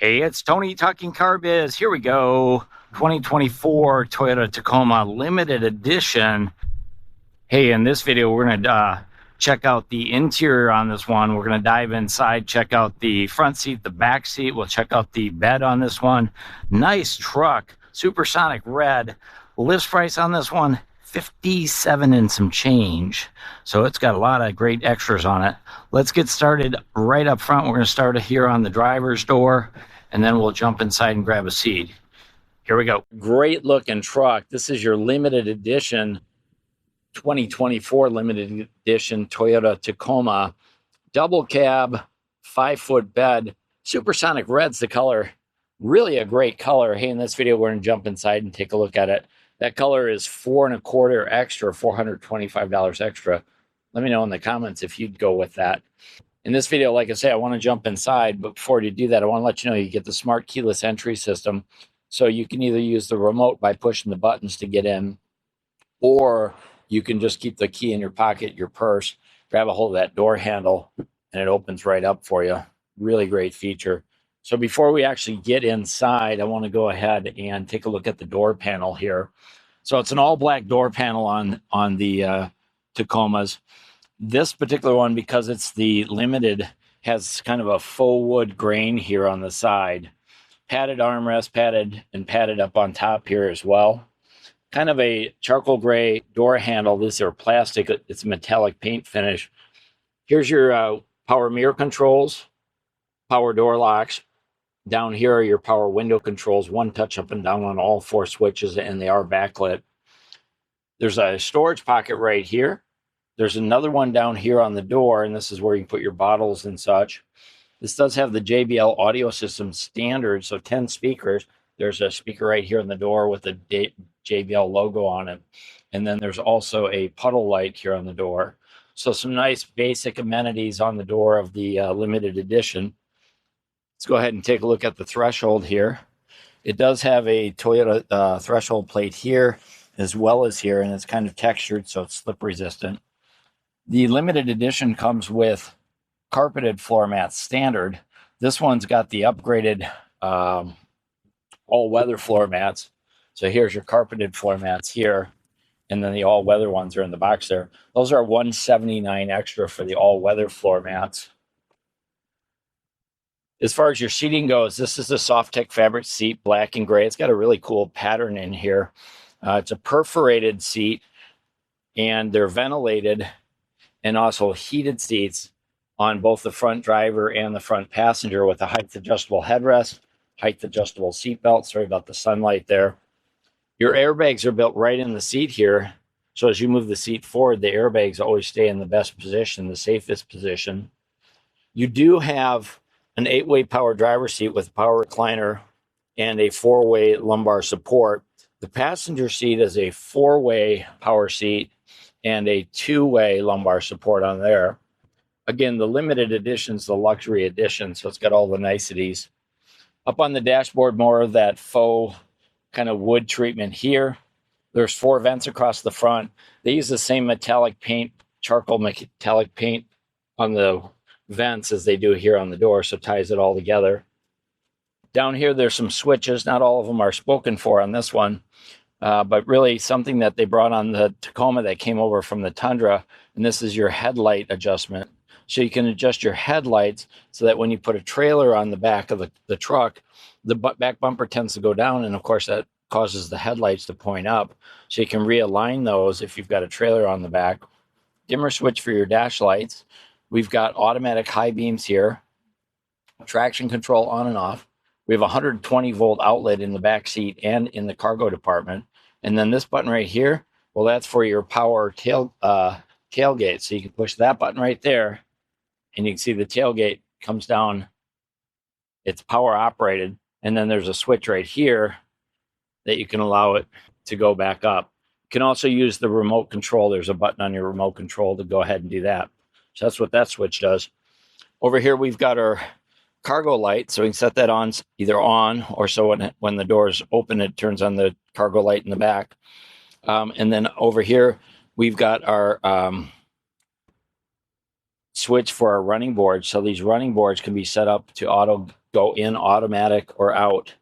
Hey, it's Tony talking Car Biz. Here we go. 2024 Toyota Tacoma Limited Edition. Hey, in this video, we're going to check out the interior on this one. We're going to dive inside, check out the front seat, the back seat. We'll check out the bed on this one. Nice truck, supersonic red. List price on this one, $57 and some change. So it's got a lot of great extras on it. Let's get started right up front. We're going to start here on the driver's door, and then we'll jump inside and grab a seat. Here we go. Great looking truck. This is your limited edition 2024 limited edition Toyota Tacoma. Double cab, 5-foot bed. Supersonic red's the color. Really a great color. Hey, in this video, we're going to jump inside and take a look at it. That color is $4.25 extra, $425 extra. Let me know in the comments if you'd go with that. In this video, like I say, I want to jump inside, but before you do that, I want to let you know you get the smart keyless entry system. So you can either use the remote by pushing the buttons to get in, or you can just keep the key in your pocket, your purse, grab a hold of that door handle, and it opens right up for you. Really great feature. So before we actually get inside, I want to go ahead and take a look at the door panel here. So it's an all black door panel on the Tacomas. This particular one, because it's the limited, has kind of a faux wood grain here on the side. Padded armrest, padded up on top here as well. Kind of a charcoal gray door handle. These are plastic. It's a metallic paint finish. Here's your power mirror controls, power door locks. Down here are your power window controls, one touch up and down on all 4 switches, and they are backlit. There's a storage pocket right here. There's another one down here on the door, and this is where you put your bottles and such. This does have the JBL audio system standard, so 10 speakers. There's a speaker right here on the door with the JBL logo on it. And then there's also a puddle light here on the door. So some nice basic amenities on the door of the limited edition. Let's go ahead and take a look at the threshold here. It does have a Toyota threshold plate here as well as here, and it's kind of textured, so it's slip resistant. The limited edition comes with carpeted floor mats standard. This one's got the upgraded all-weather floor mats. So here's your carpeted floor mats here, and then the all-weather ones are in the box there. Those are $179 extra for the all-weather floor mats. As far as your seating goes, this is a SofTex fabric seat, black and gray. It's got a really cool pattern in here. It's a perforated seat, and they're ventilated and also heated seats on both the front driver and the front passenger with a height adjustable headrest, height adjustable seat belt. Sorry about the sunlight there. Your airbags are built right in the seat here. So as you move the seat forward, the airbags always stay in the best position, the safest position. You do have an 8-way power driver seat with power recliner and a 4-way lumbar support. The passenger seat is a 4-way power seat and a 2-way lumbar support on there. Again, the limited edition is the luxury edition, so it's got all the niceties. Up on the dashboard, more of that faux kind of wood treatment here. There's 4 vents across the front. They use the same metallic paint, charcoal metallic paint on the vents as they do here on the door, so it ties it all together. Down here, there's some switches. Not all of them are spoken for on this one, but really something that they brought on the Tacoma that came over from the Tundra, and this is your headlight adjustment. So you can adjust your headlights so that when you put a trailer on the back of the truck, the back bumper tends to go down, and of course that causes the headlights to point up. So you can realign those if you've got a trailer on the back. Dimmer switch for your dash lights. We've got automatic high beams here, traction control on and off. We have a 120 volt outlet in the back seat and in the cargo department. And then this button right here, well, that's for your power tailgate. So you can push that button right there, and you can see the tailgate comes down. It's power operated. And then there's a switch right here that you can allow it to go back up. You can also use the remote control. There's a button on your remote control to go ahead and do that. So that's what that switch does. Over here, we've got our cargo light. So we can set that on, either on, or so when the doors open, it turns on the cargo light in the back. And then over here, we've got our switch for our running boards. So these running boards can be set up to auto go in automatic or out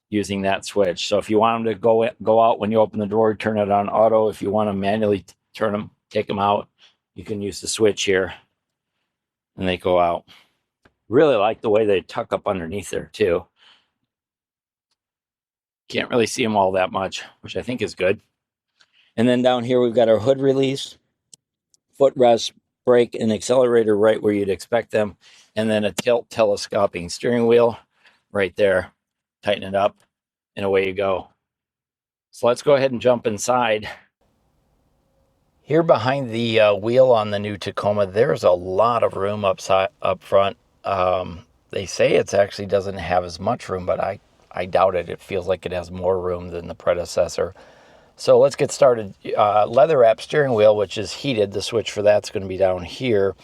using that switch. So if you want them to go out when you open the door, turn it on auto. If you want to manually turn them, take them out, you can use the switch here and they go out. Really like the way they tuck up underneath there too. Can't really see them all that much, which I think is good. And then down here we've got our hood release, footrest, brake, and accelerator right where you'd expect them, and then a tilt telescoping steering wheel right there. Tighten it up and away you go. So let's go ahead and jump inside. Here behind the wheel on the new Tacoma, there's a lot of room up front. They say it actually doesn't have as much room, but I doubt it. It feels like it has more room than the predecessor. So let's get started. Leather wrap steering wheel, which is heated. The switch for that's going to be down here.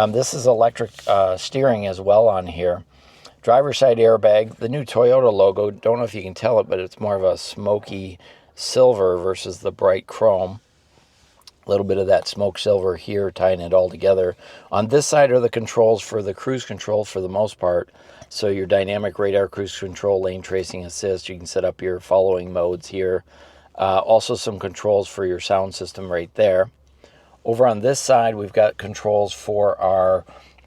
This is electric steering as well on here. Driver's side airbag, the new Toyota logo. Don't know if you can tell it, but it's more of a smoky silver versus the bright chrome. A little bit of that smoke silver here, tying it all together. On this side are the controls for the cruise control for the most part. So your dynamic radar cruise control, lane tracing assist. You can set up your following modes here. Also some controls for your sound system right there. Over on this side, we've got controls for our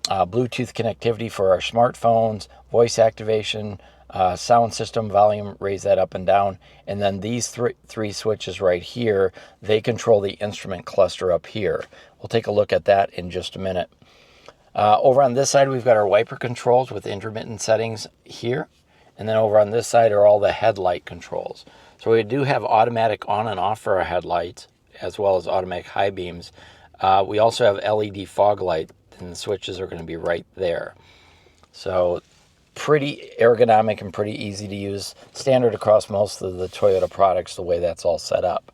Bluetooth connectivity for our smartphones, voice activation, sound system, volume, raise that up and down. And then these three switches right here, they control the instrument cluster up here. We'll take a look at that in just a minute. Over on this side, we've got our wiper controls with intermittent settings here. And then over on this side are all the headlight controls. So we do have automatic on and off for our headlights, as well as automatic high beams. We also have LED fog light, and the switches are going to be right there. So pretty ergonomic and pretty easy to use. Standard across most of the Toyota products, the way that's all set up.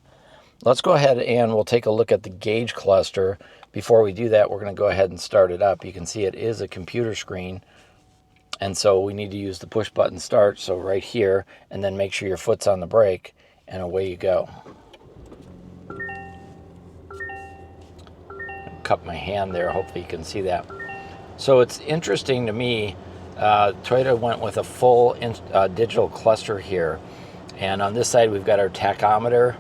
Let's go ahead and we'll take a look at the gauge cluster. Before we do that, we're going to go ahead and start it up. You can see it is a computer screen. And so we need to use the push button start. So right here, and then make sure your foot's on the brake, and away you go. Cup my hand there, hopefully you can see that. So it's interesting to me, Toyota went with a full digital cluster here. And on this side, we've got our tachometer.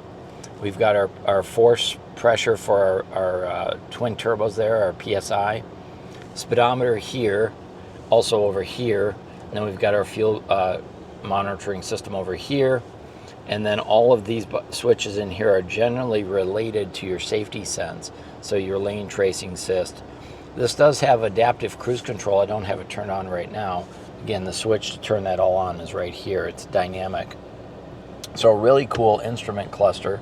We've got our force pressure for our twin turbos there, our PSI. Speedometer here, also over here. And then we've got our fuel monitoring system over here. And then all of these switches in here are generally related to your safety sense. So your lane tracing assist. This does have adaptive cruise control. I don't have it turned on right now. Again, the switch to turn that all on is right here. It's dynamic. So a really cool instrument cluster.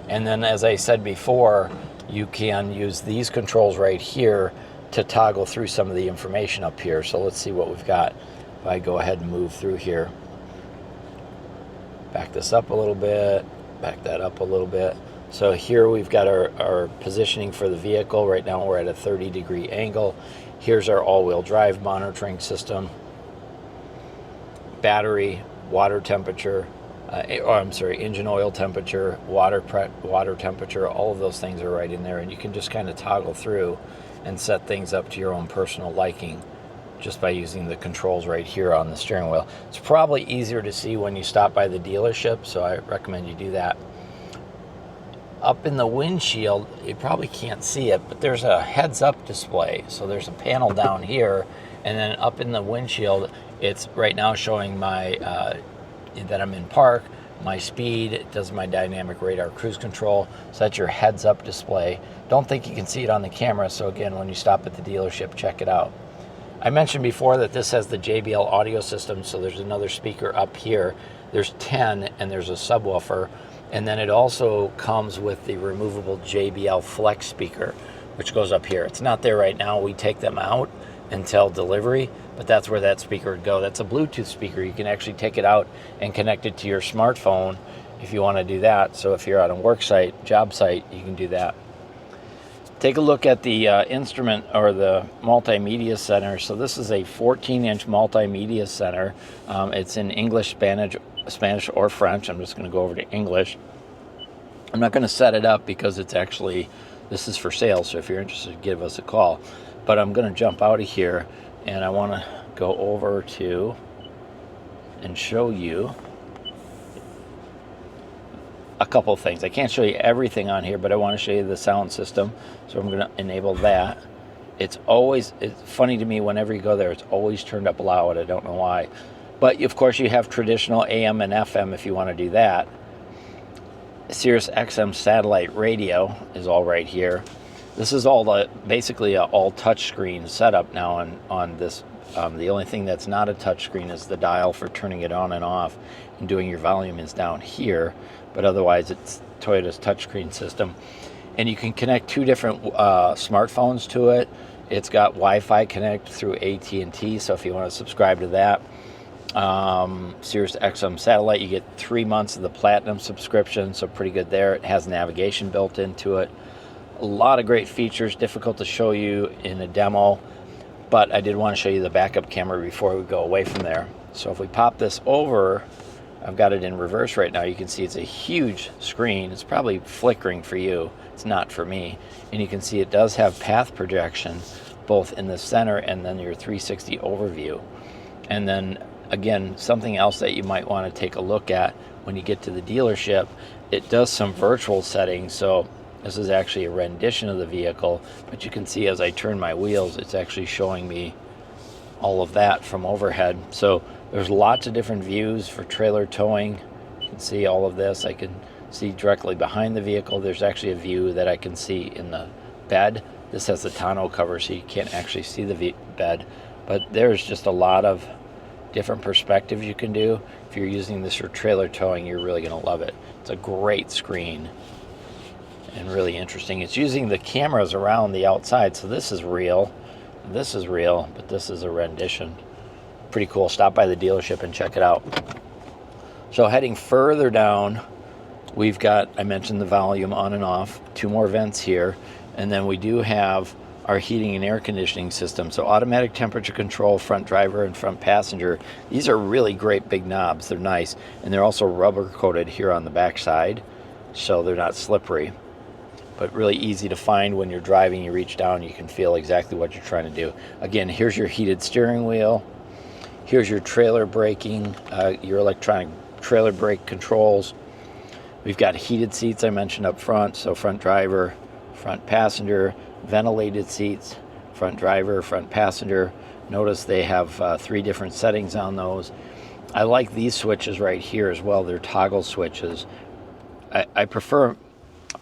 And then as I said before, you can use these controls right here to toggle through some of the information up here. So let's see what we've got. If I go ahead and move through here. Back this up a little bit. Back that up a little bit. So here we've got our positioning for the vehicle. Right now we're at a 30-degree angle. Here's our all-wheel drive monitoring system. Battery, water temperature, engine oil temperature, water temperature, all of those things are right in there. And you can just kind of toggle through and set things up to your own personal liking just by using the controls right here on the steering wheel. It's probably easier to see when you stop by the dealership, so I recommend you do that. Up in the windshield, you probably can't see it, but there's a heads-up display. So there's a panel down here, and then up in the windshield, it's right now showing my that I'm in park, my speed. It does my dynamic radar cruise control. So that's your heads-up display. Don't think you can see it on the camera, so again, when you stop at the dealership, check it out. I mentioned before that this has the JBL audio system, so there's another speaker up here. There's 10, and there's a subwoofer. And then it also comes with the removable JBL Flex speaker, which goes up here. It's not there right now. We take them out until delivery, but that's where that speaker would go. That's a Bluetooth speaker. You can actually take it out and connect it to your smartphone if you want to do that. So if you're on a work site, job site, you can do that. Take a look at the instrument or the multimedia center. So this is a 14-inch multimedia center. It's in English, Spanish or French. I'm just going to go over to English. I'm not going to set it up because it's actually, this is for sale. So if you're interested, give us a call. But I'm going to jump out of here and I want to go over to and show you a couple of things. I can't show you everything on here, but I want to show you the sound system, so I'm going to enable that. It's funny to me, whenever you go there, it's always turned up loud. I don't know why, but of course you have traditional AM and FM if you want to do that. Sirius XM satellite radio is all right here. This is all basically a all touchscreen setup now on this. The only thing that's not a touchscreen is the dial for turning it on and off, and doing your volume is down here, but otherwise it's Toyota's touchscreen system. And you can connect 2 different smartphones to it. It's got Wi-Fi connect through AT&T, so if you want to subscribe to that, Sirius XM satellite, you get 3 months of the platinum subscription, so pretty good there. It has navigation built into it. A lot of great features, difficult to show you in a demo, but I did want to show you the backup camera before we go away from there. So if we pop this over, I've got it in reverse right now. You can see it's a huge screen. It's probably flickering for you. It's not for me. And you can see it does have path projection, both in the center and then your 360 overview. And then again, something else that you might want to take a look at when you get to the dealership, it does some virtual settings. So this is actually a rendition of the vehicle, but you can see as I turn my wheels, it's actually showing me all of that from overhead. So there's lots of different views for trailer towing. You can see all of this. I can see directly behind the vehicle. There's actually a view that I can see in the bed. This has the tonneau cover, so you can't actually see the bed, but there's just a lot of different perspectives you can do. If you're using this for trailer towing, you're really going to love it. It's a great screen and really interesting. It's using the cameras around the outside, so this is real, but this is a rendition. Pretty cool. Stop by the dealership and check it out. So heading further down, we've got, I mentioned the volume on and off, 2 more vents here, and then we do have our heating and air conditioning system. So automatic temperature control, front driver and front passenger. These are really great big knobs. They're nice, and they're also rubber coated here on the back side, so they're not slippery, but really easy to find. When you're driving, you reach down, you can feel exactly what you're trying to do. Again, here's your heated steering wheel. Here's your trailer braking, your electronic trailer brake controls. We've got heated seats I mentioned up front, so front driver, front passenger, ventilated seats, front driver, front passenger. Notice they have 3 different settings on those. I like these switches right here as well. They're toggle switches.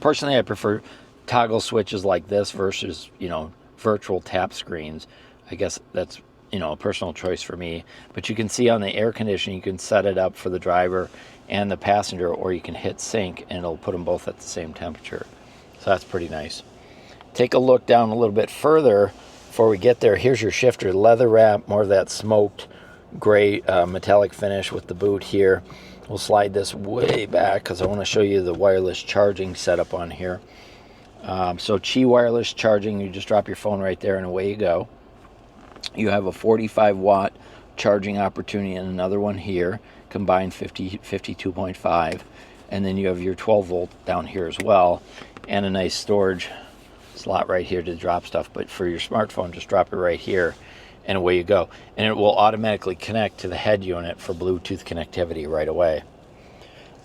Personally, I prefer toggle switches like this versus, virtual tap screens. I guess that's, a personal choice for me. But you can see on the air conditioning, you can set it up for the driver and the passenger, or you can hit sync and it'll put them both at the same temperature. So that's pretty nice. Take a look down a little bit further before we get there. Here's your shifter, leather wrap, more of that smoked gray metallic finish with the boot here. We'll slide this way back because I want to show you the wireless charging setup on here. So Qi wireless charging, you just drop your phone right there and away you go. You have a 45 watt charging opportunity and another one here, combined 52.5, and then you have your 12 volt down here as well, and a nice storage slot right here to drop stuff. But for your smartphone, just drop it right here and away you go, and it will automatically connect to the head unit for Bluetooth connectivity right away.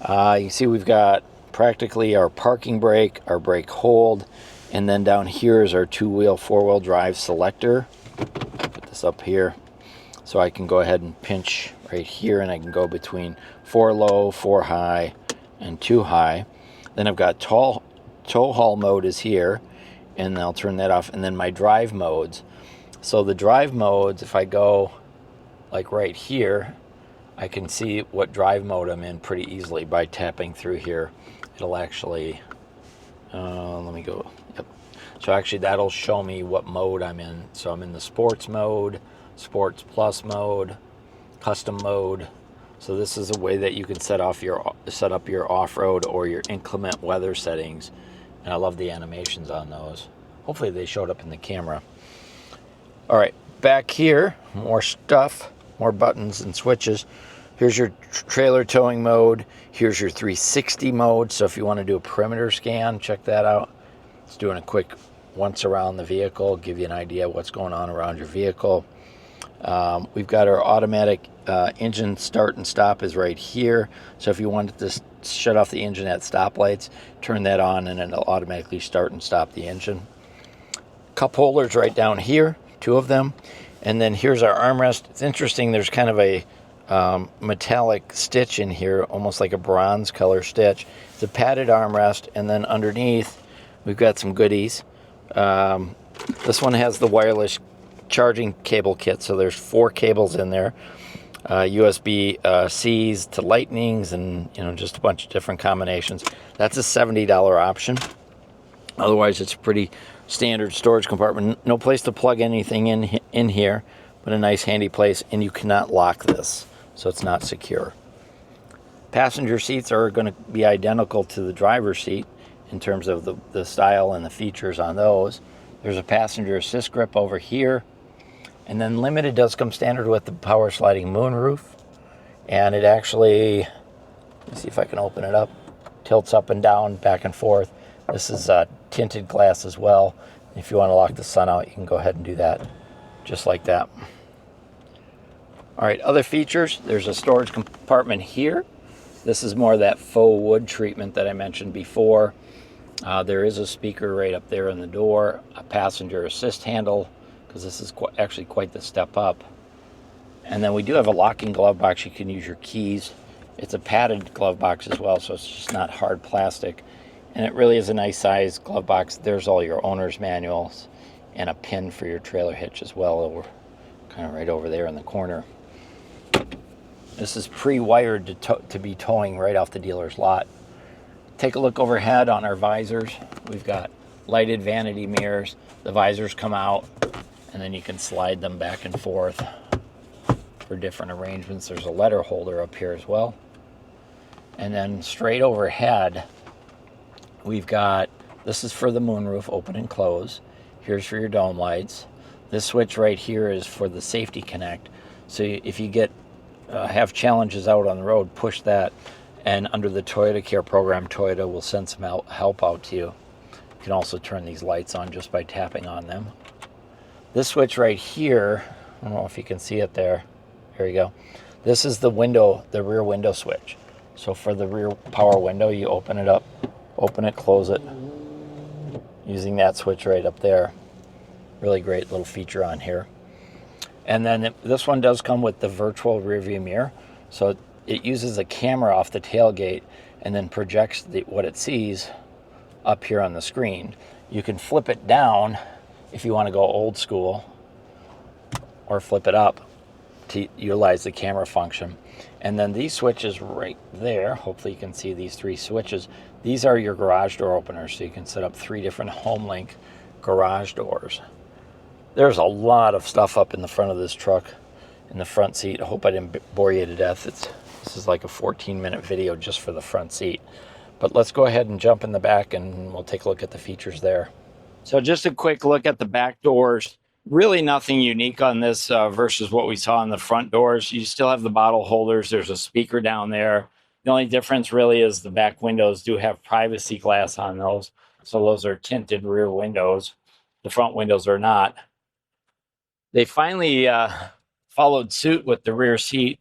You can see we've got practically our parking brake, our brake hold, and then down here is our 2-wheel 4-wheel drive selector. Put this up here so I can go ahead and pinch right here, and I can go between 4 low, 4 high, and 2 high. Then I've got tow haul mode is here, and I'll turn that off, and then my drive modes. So the drive modes, if I go like right here, I can see what drive mode I'm in pretty easily by tapping through here. It'll actually, let me go, yep. So actually that'll show me what mode I'm in. So I'm in the sports mode, sports plus mode, custom mode. So this is a way that you can set up your off-road or your inclement weather settings. And I love the animations on those. Hopefully they showed up in the camera. All right, back here, more stuff, more buttons and switches. Here's your trailer towing mode. Here's your 360 mode. So if you want to do a perimeter scan, check that out. It's doing a quick once around the vehicle, give you an idea of what's going on around your vehicle. We've got our automatic engine start and stop is right here. So if you wanted to shut off the engine at stoplights, turn that on and it'll automatically start and stop the engine. Cup holders right down here, 2 of them. And then here's our armrest. It's interesting, there's kind of a metallic stitch in here, almost like a bronze color stitch. It's a padded armrest, and then underneath we've got some goodies. This one has the wireless charging cable kit, so there's 4 cables in there, USB-Cs to lightnings, and just a bunch of different combinations. That's a $70 option. Otherwise, it's a pretty standard storage compartment. No place to plug anything in here, but a nice handy place, and you cannot lock this, so it's not secure. Passenger seats are going to be identical to the driver's seat in terms of the style and the features on those. There's a passenger assist grip over here. And then Limited does come standard with the power sliding moonroof. And it actually, let me see if I can open it up, tilts up and down, back and forth. This is tinted glass as well. If you want to lock the sun out, you can go ahead and do that, just like that. All right, other features, there's a storage compartment here. This is more of that faux wood treatment that I mentioned before. There is a speaker right up there in the door, a passenger assist handle, because this is actually quite the step up. And then we do have a locking glove box. You can use your keys. It's a padded glove box as well, so it's just not hard plastic. And it really is a nice size glove box. There's all your owner's manuals and a pin for your trailer hitch as well, kind of right over there in the corner. This is pre-wired to be towing right off the dealer's lot. Take a look overhead on our visors. We've got lighted vanity mirrors. The visors come out, and then you can slide them back and forth for different arrangements. There's a letter holder up here as well. And then straight overhead, we've got, this is for the moonroof, open and close. Here's for your dome lights. This switch right here is for the safety connect. So if you have challenges out on the road, push that. And under the Toyota Care program, Toyota will send some help out to you. You can also turn these lights on just by tapping on them. This switch right here, I don't know if you can see it there. Here you go. This is the window, the rear window switch. So for the rear power window, you open it up, open it, close it, using that switch right up there. Really great little feature on here. And then this one does come with the virtual rear view mirror. So it uses a camera off the tailgate and then projects what it sees up here on the screen. You can flip it down if you want to go old school, or flip it up to utilize the camera function. And then these switches right there, hopefully you can see these 3 switches. These are your garage door openers, so you can set up 3 different HomeLink garage doors. There's a lot of stuff up in the front of this truck, in the front seat. I hope I didn't bore you to death. This is like a 14-minute video just for the front seat. But let's go ahead and jump in the back and we'll take a look at the features there. So just a quick look at the back doors. Really nothing unique on this versus what we saw on the front doors. You still have the bottle holders. There's a speaker down there. The only difference really is the back windows do have privacy glass on those. So those are tinted rear windows. The front windows are not. They finally followed suit with the rear seat,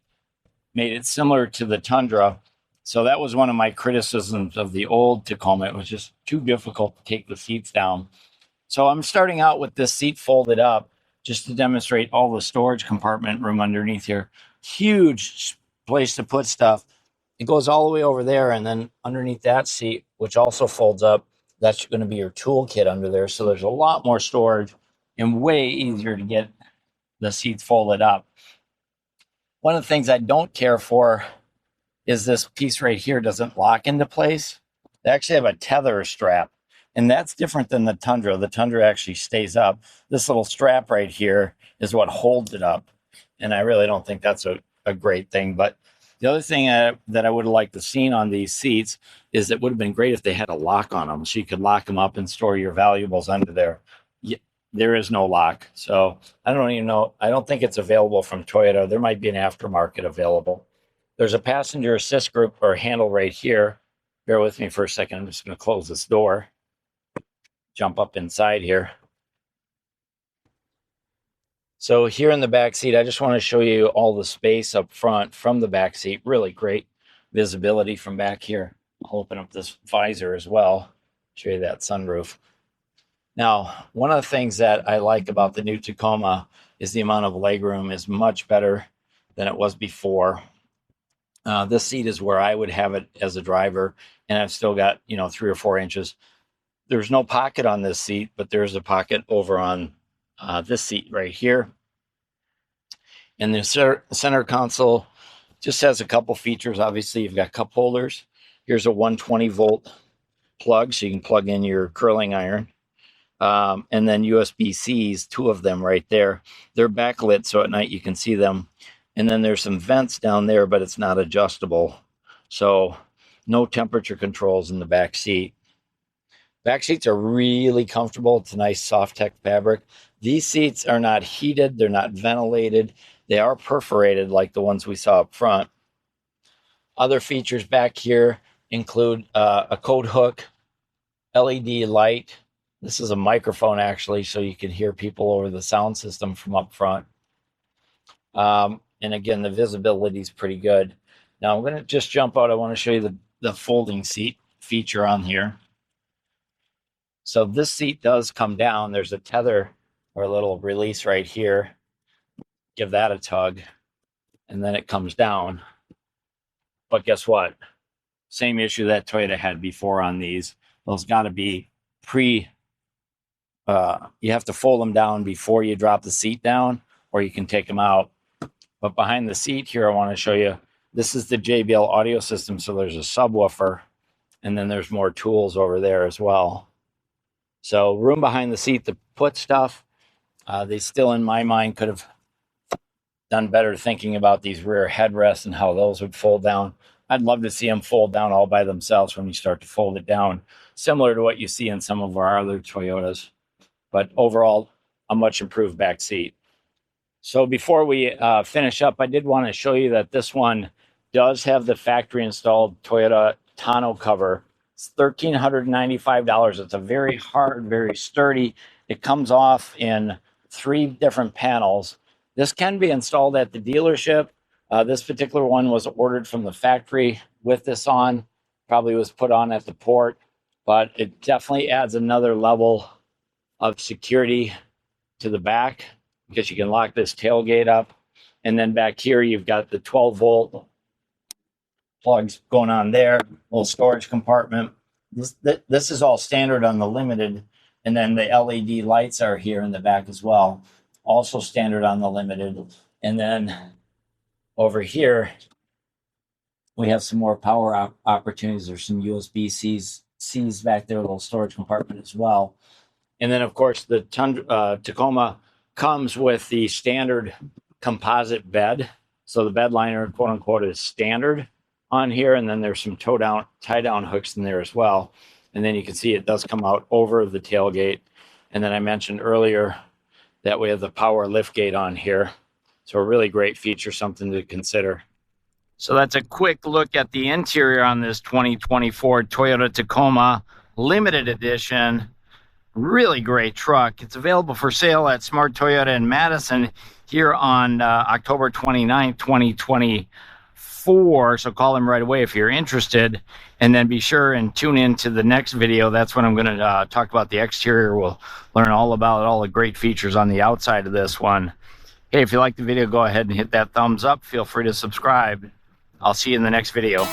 made it similar to the Tundra. So that was one of my criticisms of the old Tacoma. It was just too difficult to take the seats down. So I'm starting out with this seat folded up just to demonstrate all the storage compartment room underneath here. Huge place to put stuff. It goes all the way over there, and then underneath that seat, which also folds up, that's going to be your toolkit under there. So there's a lot more storage and way easier to get the seats folded up. One of the things I don't care for is this piece right here doesn't lock into place. They actually have a tether strap, and that's different than the Tundra. The Tundra actually stays up. This little strap right here is what holds it up, and I really don't think that's a great thing. But the other thing that I would have liked to seen on these seats is it would have been great if they had a lock on them, so you could lock them up and store your valuables under there. There is no lock, so I don't even know. I don't think it's available from Toyota. There might be an aftermarket available. There's a passenger assist group or handle right here. Bear with me for a second. I'm just going to close this door, jump up inside here. So here in the back seat, I just want to show you all the space up front from the back seat. Really great visibility from back here. I'll open up this visor as well, show you that sunroof. Now, one of the things that I like about the new Tacoma is the amount of legroom is much better than it was before. This seat is where I would have it as a driver, and I've still got, 3 or 4 inches. There's no pocket on this seat, but there's a pocket over on this seat right here. And the center console just has a couple features. Obviously, you've got cup holders. Here's a 120-volt plug, so you can plug in your curling iron. And then USB-Cs, 2 of them right there. They're backlit, so at night you can see them. And then there's some vents down there, but it's not adjustable. So no temperature controls in the back seat. Back seats are really comfortable. It's a nice SofTex fabric. These seats are not heated. They're not ventilated. They are perforated like the ones we saw up front. Other features back here include a coat hook, LED light. This is a microphone, actually, so you can hear people over the sound system from up front. And again, the visibility is pretty good. Now, I'm going to just jump out. I want to show you the folding seat feature on here. So this seat does come down. There's a tether or a little release right here. Give that a tug, and then it comes down. But guess what? Same issue that Toyota had before on these. Those got to be you have to fold them down before you drop the seat down, or you can take them out. But behind the seat here, I want to show you, this is the JBL audio system. So there's a subwoofer, and then there's more tools over there as well. So room behind the seat to put stuff. They still, in my mind, could have done better thinking about these rear headrests and how those would fold down. I'd love to see them fold down all by themselves when you start to fold it down, similar to what you see in some of our other Toyotas. But overall, a much improved back seat. So before we finish up, I did want to show you that this one does have the factory installed Toyota tonneau cover. It's $1,395. It's a very hard, very sturdy. It comes off in 3 different panels. This can be installed at the dealership. This particular one was ordered from the factory with this on. Probably was put on at the port, but it definitely adds another level of security to the back because you can lock this tailgate up. And then back here, you've got the 12-volt plugs going on there, little storage compartment. This is all standard on the Limited. And then the LED lights are here in the back as well, also standard on the Limited. And then over here, we have some more power opportunities. There's some USB-Cs back there, a little storage compartment as well. And then, of course, the Tacoma comes with the standard composite bed. So the bed liner, quote unquote, is standard on here. And then there's some tie down hooks in there as well. And then you can see it does come out over the tailgate. And then I mentioned earlier that we have the power lift gate on here. So a really great feature, something to consider. So that's a quick look at the interior on this 2024 Toyota Tacoma Limited Edition. Really great truck. It's available for sale at Smart Toyota in Madison here on October 29th, 2024. So call them right away if you're interested. And then be sure and tune in to the next video. That's when I'm going to talk about the exterior. We'll learn all about all the great features on the outside of this one. Hey, if you like the video, go ahead and hit that thumbs up. Feel free to subscribe. I'll see you in the next video.